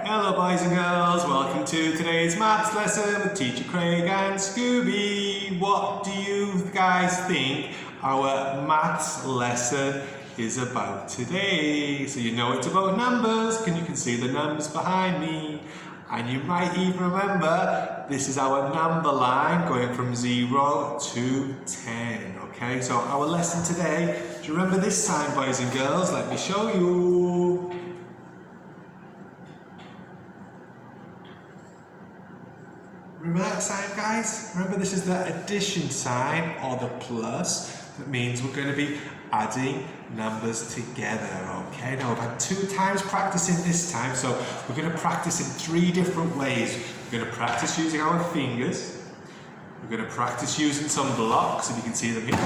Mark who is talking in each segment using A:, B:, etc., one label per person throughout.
A: Hello boys and girls, welcome to today's maths lesson with Teacher Craig and Scooby. What do you guys think our maths lesson is about today? So you know it's about numbers, and you can see the numbers behind me. And you might even remember this is our number line going from 0 to 10. Okay, so our lesson today, do you remember this sign, boys and girls? Let me show you. Remember that sign, guys? Remember this is the addition sign or the plus. That means we're going to be adding numbers together, okay? Now we've had 2 times practicing this time, so we're going to practice in 3 different ways. We're going to practice using our fingers. We're going to practice using some blocks, if you can see them here.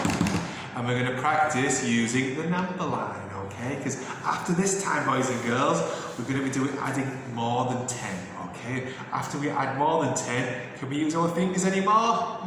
A: And we're going to practice using the number line, okay? Because after this time, boys and girls, we're going to be adding more than 10. Okay, after we add more than 10, can we use our fingers anymore?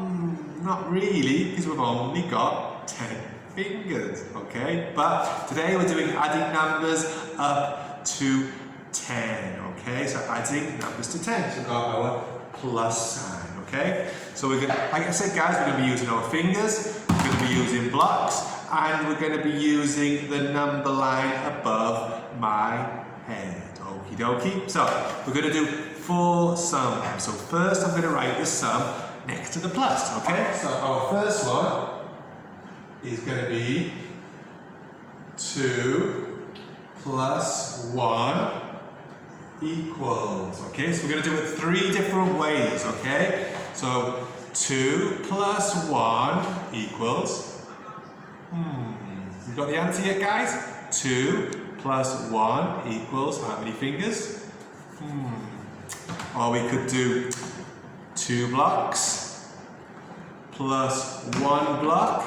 A: Not really, because we've only got 10 fingers, okay? But today we're doing adding numbers up to 10, okay? So adding numbers to 10, so we've got our plus sign, okay? So we're going to, like I said guys, we're going to be using our fingers, we're going to be using blocks, and we're going to be using the number line above my head. Okie dokie. So we're going to do 4 sums. So first I'm going to write the sum next to the plus, okay? So our first one is going to be 2 plus 1 equals, okay? So we're going to do it 3 different ways, okay? So 2 plus 1 equals, you got the answer yet, guys? 2 plus 1 equals how many fingers? Or we could do 2 blocks plus 1 block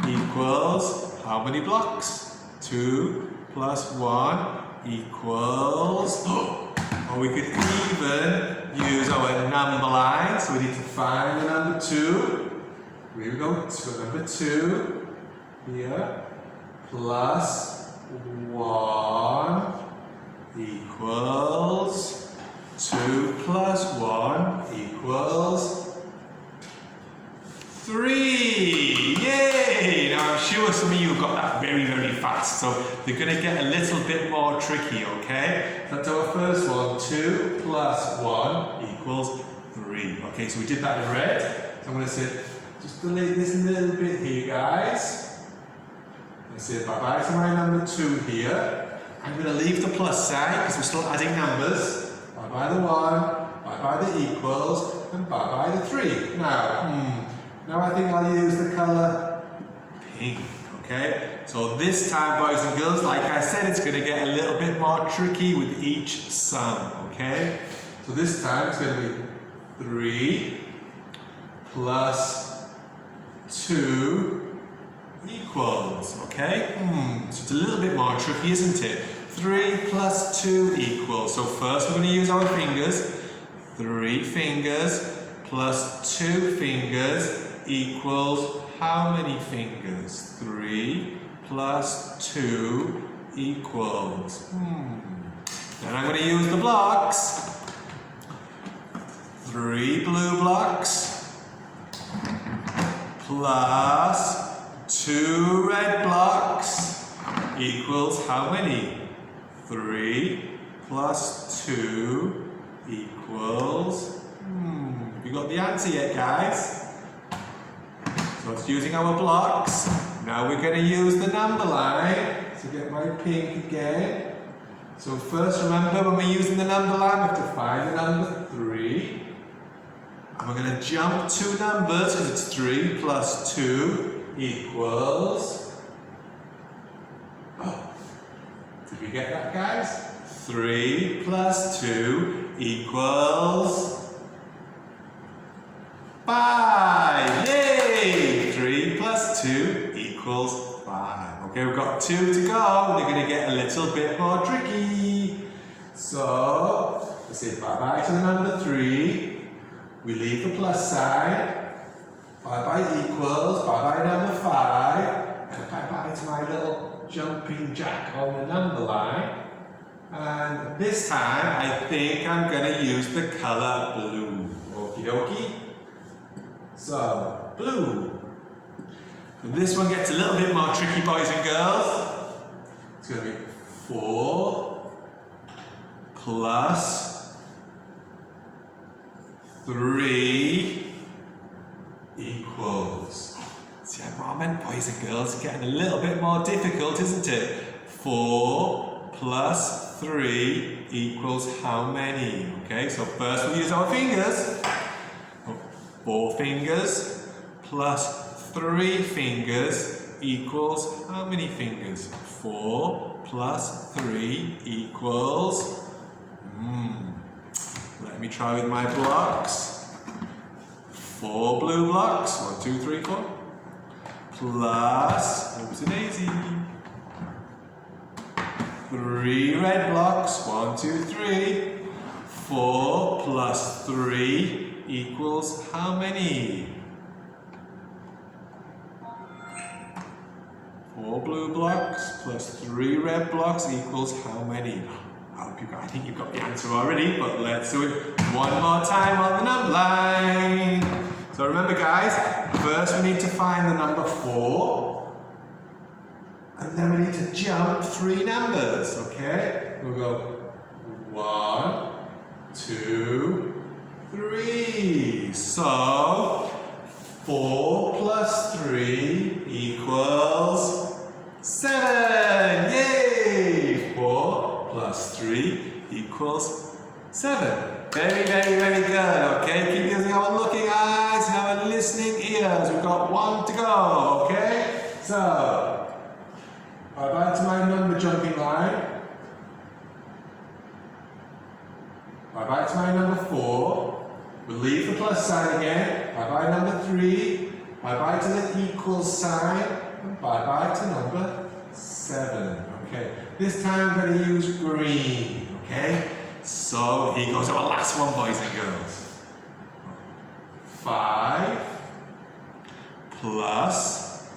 A: equals how many blocks? 2 plus 1 equals, or we could even use our number line, so we need to find the number 2. Here we go, so number 2 here, plus 1 equals 2 plus 1 equals 3. Yay! Now I'm sure some of you got that very, very fast, so they're going to get a little bit more tricky, okay? That's our first one. 2 plus 1 equals 3. Okay, so we did that in red. So I'm going to say, just delete this little bit here, guys. I say bye-bye to my number 2 here. I'm going to leave the plus sign because we're still adding numbers. Bye-bye the 1, bye-bye the equals, and bye-bye the 3. Now I think I'll use the colour pink, okay? So this time, boys and girls, like I said, it's going to get a little bit more tricky with each sum, okay? So this time it's going to be 3 plus 2 equals, okay? So it's a little bit more tricky, isn't it? 3 plus 2 equals. So first we're going to use our fingers. 3 fingers plus 2 fingers equals how many fingers? 3 plus 2 equals. Then I'm going to use the blocks. 3 blue blocks plus 2 red blocks equals how many? 3 plus 2 equals, have you got the answer yet, guys? So it's using our blocks. Now we're going to use the number line to get my pink again. So first remember, when we're using the number line, we have to find the number 3. And we're going to jump 2 numbers because it's 3 plus 2 equals, did we get that, guys? 3 plus 2 equals 5. Yay! 3 plus 2 equals 5. Okay, we've got 2 to go. We're going to get a little bit more tricky. So, let's say bye-bye to the number 3. We leave the plus sign. Bye-bye equals, bye-bye number 5. And bye-bye to my little jumping jack on the number line. And this time, I think I'm going to use the color blue. Okie dokie. So, blue. And this one gets a little bit more tricky, boys and girls. It's going to be 4 plus 3 equals. See what I meant, boys and girls? It's getting a little bit more difficult, isn't it? 4 plus 3 equals how many? Okay, so first we'll use our fingers. 4 fingers plus 3 fingers equals how many fingers? 4 plus 3 equals... Let me try with my blocks. 4 blue blocks. 1, 2, 3, 4. Plus, oopsie daisy. 3 red blocks. 1, 2, 3. 4 plus 3 equals how many? 4 blue blocks plus 3 red blocks equals how many? I think you've got the answer already, but let's do it one more time on the number line. So remember, guys, first we need to find the number 4, and then we need to jump 3 numbers, okay? We'll go 1, 2, 3. So 4 plus 3 equals 7. Yay! 4 plus 3 equals 7. Very, very, very good. Okay, keep using our looking eyes and our listening ears. We've got 1 to go. Okay, so back to my number jumping line. Back to my number 4. We'll leave the plus sign again. Bye-bye number 3. Bye-bye to the equals sign. And bye-bye to number 7. Okay. This time I'm going to use green. Okay. So here goes our last one, boys and girls. 5 plus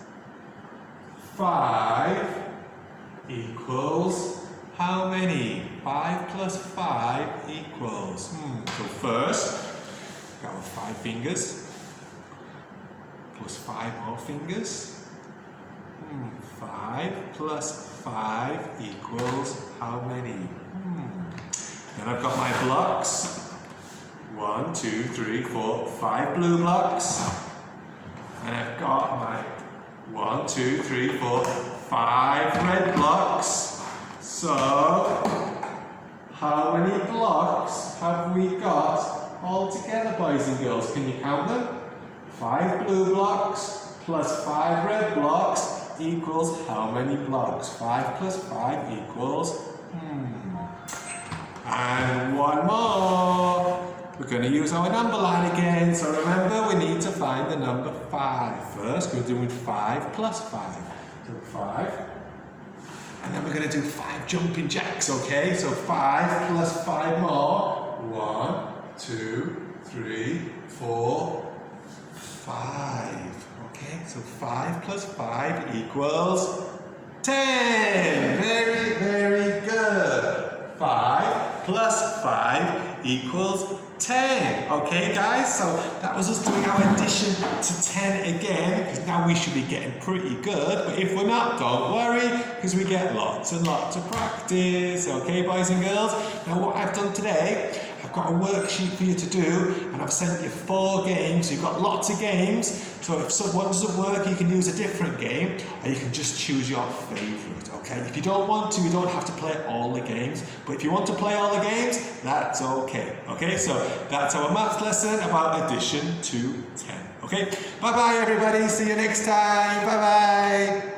A: 5 equals how many? 5 plus 5 equals. So first, got our 5 fingers, plus 5 more fingers. 5 plus 5 equals how many? Then I've got my blocks. 1, 2, 3, 4, 5 blue blocks. And I've got my 1, 2, 3, 4, 5 red blocks. So, how many blocks have we got all together, boys and girls? Can you count them? 5 blue blocks plus 5 red blocks equals how many blocks? 5 plus 5 equals... And one more. We're going to use our number line again. So remember, we need to find the number 5. First, we're doing 5 plus 5. So 5. And then we're going to do 5 jumping jacks, okay? So 5 plus 5 more. 1, 2, 3, 4, 5. Okay, so 5 plus 5 equals 10. Very, very good. 5 plus 5 equals 10. Okay, guys, so that was us doing our addition to 10 again, because now we should be getting pretty good. But if we're not, don't worry, because we get lots and lots of practice. Okay, boys and girls? Now, what I've done today, I've got a worksheet for you to do, and I've sent you 4 games. You've got lots of games, so if one doesn't work, you can use a different game, or you can just choose your favourite, okay? If you don't want to, you don't have to play all the games, but if you want to play all the games, that's okay, okay? So that's our maths lesson about addition to 10, okay? Bye-bye, everybody. See you next time. Bye-bye.